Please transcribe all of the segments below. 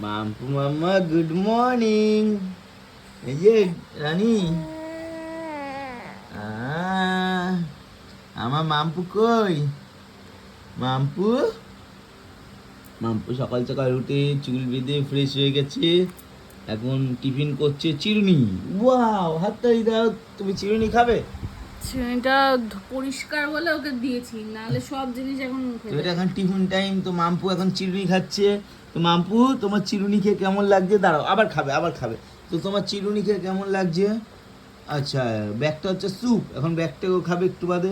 মাম্পু মাম্মা good morning. এই যে রানী, আমার মাম্পু কই? মাম্পু মাম্পু সকাল সকাল উঠে চুল বেঁধে ফ্রেশ হয়ে গেছে, এখন টিফিন করছে চিরুনি। ওয়াও, হাততালি দাও। তুমি চিরুনি খাবে? চিনিটা পরিষ্কার বলে ওকে দিয়েছি, নাহলে সব জিনিস এখন মুখে তো এটা যায়। এখন টিফিন টাইম, তো মাম্পু এখন চিরুনি খাচ্ছে। তো মাম্পু, তোমার চিরুনি খেয়ে কেমন লাগছে? দাঁড়াও, আবার খাবে, আবার খাবে। তো তোমার চিরুনি খেয়ে কেমন লাগছে? আচ্ছা, ব্যাগটা হচ্ছে স্যুপ, এখন ব্যাগটাও খাবে একটু বাদে।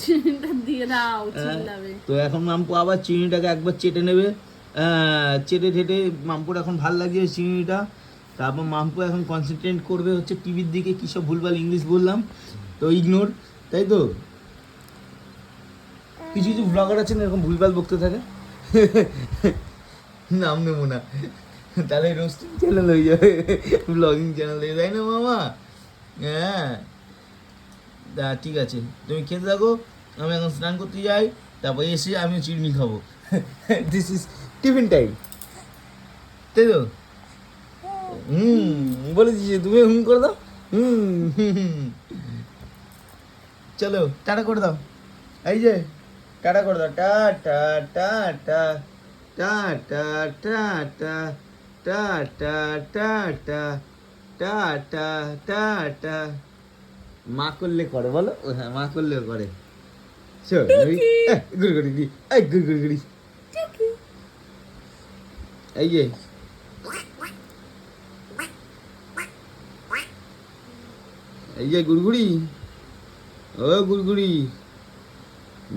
চিনিটা দিয়ে দাও, চিল্লাবে। তো এখন মাম্পু আবার চিনিটাকে একবার চেটে নেবে। চেটে ঠেটে মাম্পুর এখন ভাল লাগছে চিনিটা। তারপর মাম্পু এখন কনসেন্ট্রেট করবে হচ্ছে টিভির দিকে। কী সব ভুলভাল ইংলিশ বললাম, তো ইগনোর, তাই তো? কিছু কিছু ব্লগার আছেন এরকম ভুলভাল বকতে থাকে। নাম নেবো না, তাহলে রোস্টিং চ্যানেল হয়ে যাবে, ব্লগিং চ্যানেল হয়ে যায় না মামা। হ্যাঁ, ঠিক আছে, তুমি খেতে থাকো, আমি এখন স্নান করতে যাই, তারপর এসে আমি চিরুনি খাবো। দিস ইজ টিফিন টাইম, তাই তো? বলে দিচ্ছি, তুমি করে দাও। চলো টাটা করে দাও। এই যে টাটা করে দাও, tata tata tata tata tata tata tata tata. মা করলে করে বলো? হ্যাঁ, মা করলে করে। গুড়গুড়ি দি, এই গুড়গুড়ি, এই যে এই যে গুড়গুড়ি, ও গুড়গুড়ি,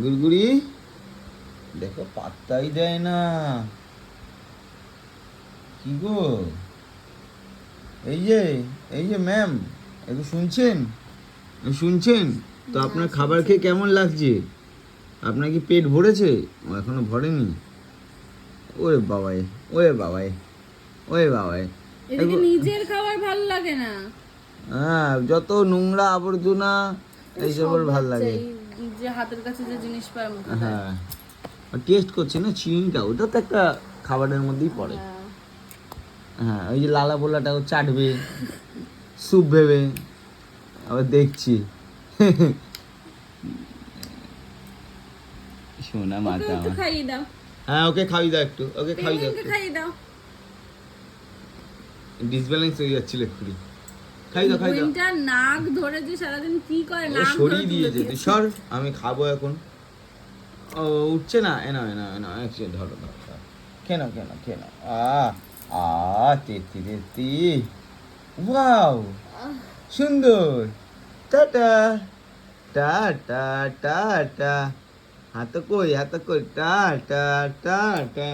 গুড়গুড়ি দেখো পাত্তাই দেয় না। কি গো, এই যে ম্যাম, একটু শুনছেন? শুনছেন তো? আপনার খাবার খেয়ে কেমন লাগছে? আপনার কি পেট ভরেছে? ও এখনো ভরেনি। ওরে বাবাই, ওরে বাবাই, ওরে বাবাই। এদিকে নিজের খাবার ভালো লাগে না। হ্যাঁ, যত নোংরা আবর্জনা এইসব ওর ভাল লাগে। যে হাতের কাছে যে জিনিস পায় মুখে দেয়। হ্যাঁ, টেস্ট করছে না চিনিটা, ওটা তো একটা খাবারের মধ্যেই পড়ে। হ্যাঁ। হ্যাঁ, ওই যে লালা পোলাটাও চাটবে স্যুপ ভেবে, আবার দেখছি। শোনা ওকে মাথা একটু আমার। খাইয়ে দাও, হ্যাঁ, ওকে খাওয়ি দাও একটু, ওকে খাওয়ি দাও পেঙ্গুইনকে একটু। খাইয়ে দাও। ডিসব্যালেন্স হয়ে যাচ্ছিল এক্ষুনি। খাই দাও, খাই দাও। পেঙ্গুইনটা নাক ধরে যে সারাদিন কি করে, ও নাক ধরে সরিয়ে তুলে দিয়েছে, তুই দিয়েছে। সর, আমি খাবো এখন। ও উঠছে না, এনা এনা এনা, একচুয়ালি ধরো ধরো ধরো। কেন কেন কেন, তেত্তি তেত্তি, ওয়াও, সুন্দর। টাটা টাটা টাটা, হাত কই, হাত কই, টাটা টাটা।